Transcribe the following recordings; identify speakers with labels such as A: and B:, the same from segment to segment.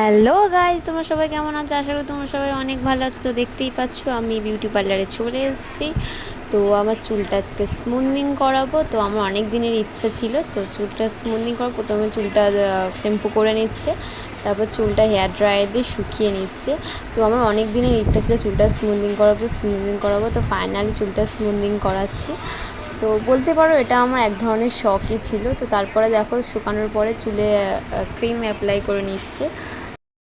A: Hello guys, তোমরা সবাই কেমন আছো? আশা করি তোমরা সবাই অনেক ভালো আছো। তো দেখতেই পাচ্ছ আমি বিউটি পার্লারে চলে এসেছি। তো আমার চুলটা আজকে স্মুথনিং করাবো। তো আমার অনেক দিনের ইচ্ছা ছিল, তো চুলটা স্মুথনিং করাবো। প্রথমে চুলটা শ্যাম্পু করে নিচ্ছে, তারপর চুলটা হেয়ার ড্রায়ার দিয়ে শুকিয়ে নিচ্ছে। তো আমার অনেক দিনের ইচ্ছা ছিল চুলটা স্মুথনিং করাবো। তো ফাইনালি চুলটা স্মুথনিং করাচ্ছি। তো বলতে পারো এটা আমার এক ধরনের শখই ছিল। তো তারপরে দেখো শুকানোর পরে চুলে ক্রিম অ্যাপ্লাই করে নিচ্ছে।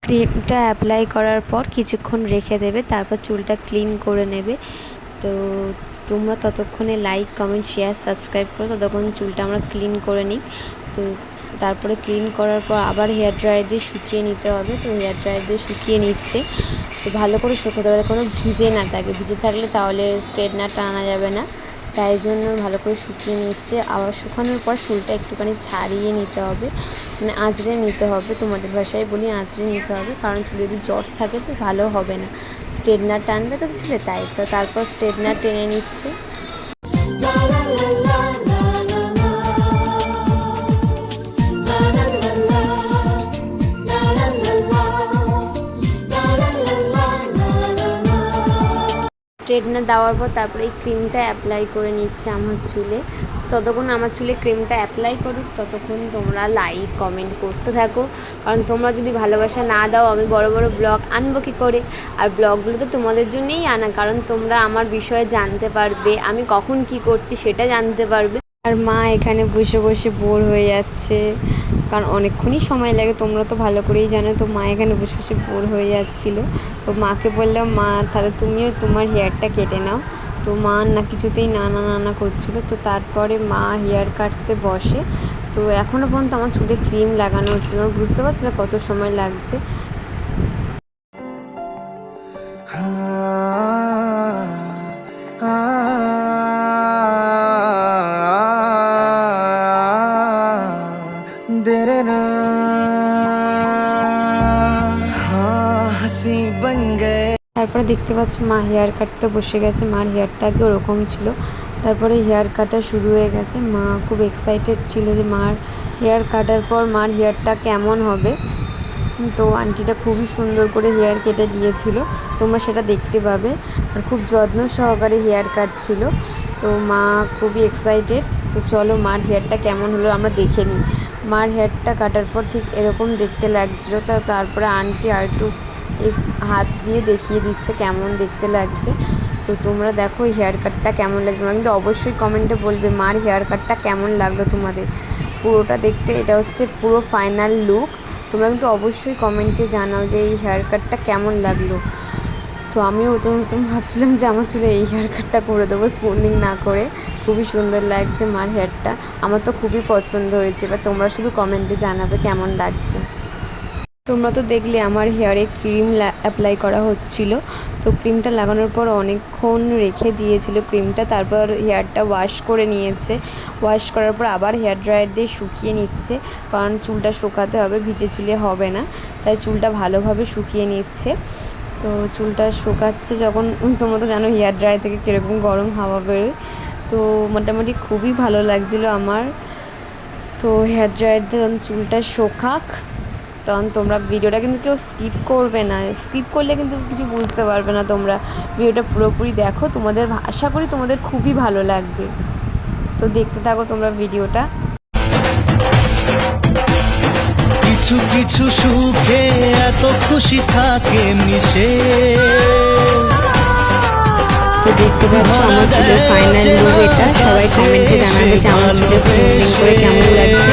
A: ক্রিমটা অ্যাপ্লাই করার পর কিছুক্ষণ রেখে দেবে, তারপর চুলটা ক্লিন করে নেবে। তো তোমরা ততক্ষণে লাইক কমেন্ট শেয়ার সাবস্ক্রাইব করো, ততক্ষণ চুলটা আমরা ক্লিন করে নিই। তো তারপরে ক্লিন করার পর আবার হেয়ার ড্রায়ার দিয়ে শুকিয়ে নিতে হবে। তো হেয়ার ড্রায়ার দিয়ে শুকিয়ে নিচ্ছে। তো ভালো করে শুকোতে হবে, কোনো ভিজে না থাকে। ভিজে থাকলে তাহলে স্ট্রেটনার টানা যাবে না। তাই জন্য ভালো করে শুকিয়ে নিচ্ছে। আবার শুকানোর পর চুলটা একটুখানি ছাড়িয়ে নিতে হবে, মানে আঁচড়ে নিতে হবে। তোমাদের ভাষায় বলি আঁচড়ে নিতে হবে, কারণ চুলে যদি জট থাকে তো ভালো হবে না, স্ট্রেটনার টানবে তো চুলে। তাই তো তারপর স্ট্রেটনার টেনে নিচ্ছে। স্ট্রেটনার দেওয়ার পর তারপরে এই ক্রিমটা অ্যাপ্লাই করে নিচ্ছে আমার চুলে। ততক্ষণ আমার চুলে ক্রিমটা অ্যাপ্লাই করুক, ততক্ষণ তোমরা লাইক কমেন্ট করতে থাকো। কারণ তোমরা যদি ভালোবাসা না দাও আমি বড় বড় ব্লগ আনবো কী করে? আর ব্লগগুলো তো তোমাদের জন্যই আনা, কারণ তোমরা আমার বিষয়ে জানতে পারবে, আমি কখন কি করছি সেটা জানতে পারবে। আর মা এখানে বসে বসে বোর হয়ে যাচ্ছে, কারণ অনেকক্ষণই সময় লাগে, তোমরা তো ভালো করেই জানো। তো মা এখানে বসে বসে বোর হয়ে যাচ্ছিলো। তো মাকে বললাম, মা তাহলে তুমিও তোমার হেয়ারটা কেটে নাও। তো মা না কিছুতেই না করছিলো। তো তারপরে মা হেয়ার কাটতে বসে। তো এখনও পর্যন্ত আমার চুলে ক্রিম লাগানো হচ্ছে, তোমরা বুঝতে পারছি না কত সময় লাগছে। তারপরে দেখতে পাচ্ছ মা হেয়ার কাটতে বসে গেছে। মার হেয়ারটা আগে ওরকম ছিল, তারপরে হেয়ার কাটা শুরু হয়ে গেছে। মা খুব এক্সাইটেড ছিল যে মার হেয়ার কাটার পর মার হেয়ারটা কেমন হবে। তো আন্টিটা খুবই সুন্দর করে হেয়ার কেটে দিয়েছিল, তোমরা সেটা দেখতে পাবে। আর খুব যত্ন সহকারে হেয়ার কাটছিল। তো মা খুবই এক্সাইটেড। তো চলো মার হেয়ারটা কেমন হলো আমরা দেখে নিই। মার হেয়ারটা কাটার পর ঠিক এরকম দেখতে লাগছিলো। তারপরে আন্টি আর একটু হাত দিয়ে দেখিয়ে দিচ্ছে কেমন দেখতে লাগছে। তো তোমরা দেখো হেয়ার কাটটা কেমন লাগছে, তোমরা কিন্তু অবশ্যই কমেন্টে বলবে মার হেয়ার কাটটা কেমন লাগলো তোমাদের। পুরোটা দেখতে এটা হচ্ছে পুরো ফাইনাল লুক। তোমরা কিন্তু অবশ্যই কমেন্টে জানাও যে এই হেয়ার কাটটা কেমন লাগলো। তো আমিও প্রথম ভাবছিলাম যে আমার চুলে এই হেয়ার কাটটা করে দেবো স্মুথনিং না করে। খুবই সুন্দর লাগছে মার হেয়ারটা, আমার তো খুবই পছন্দ হয়েছে। এবার তোমরা শুধু কমেন্টে জানাবে কেমন লাগছে। তোমরা তো দেখলে আমার হেয়ারে ক্রিম অ্যাপ্লাই করা হচ্ছিল। তো ক্রিমটা লাগানোর পর অনেকক্ষণ রেখে দিয়েছিল ক্রিমটা, তারপর হেয়ারটা ওয়াশ করে নিয়েছে। ওয়াশ করার পর আবার হেয়ার ড্রায়ার দিয়ে শুকিয়ে নিচ্ছে, কারণ চুলটা শুকাতে হবে, ভিজে চুলে হবে না। তাই চুলটা ভালোভাবে শুকিয়ে নিচ্ছে। তো চুলটা শুকাচ্ছে যখন, তোমরা তো জানো হেয়ার ড্রায়ার থেকে কীরকম গরম হাওয়া বেরোয়। তো মোটামুটি খুবই ভালো লাগছিলো আমার। তো হেয়ার ড্রায়ার দিয়ে চুলটা শোকাক, তখন তোমরা ভিডিওটা কিন্তু কেউ স্কিপ করবে না। স্কিপ করলে কিন্তু কিছু বুঝতে পারবে না। তোমরা ভিডিওটা পুরোপুরি দেখো, তোমাদের আশা করি তোমাদের খুবই ভালো লাগবে। তো দেখতে থাকো তোমরা ভিডিওটা।
B: কিছু কিছু সুখে এত খুশি থাকে মিশে।
A: তো দেখতে পাচ্ছ আমার চুলের ফাইনাল লুক এটা। সবাই কমেন্টে জানাবে যে আমার চুলে স্মুথনিং করে কেমন লাগছে।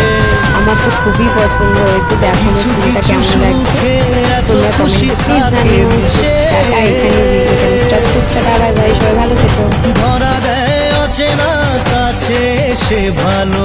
A: আমার তো খুবই পছন্দ হয়েছে, দেখো আমার চুলটা কেমন লাগছে। তোমরা কমেন্টে প্লিজ জানিও। টাটা, এখানে ভিডিওটা স্টপ করছি। টাটা, বাই বাই, সবাই ভালো থেকো।
B: ধরা দেয় অচেনা কাছে সে ভালো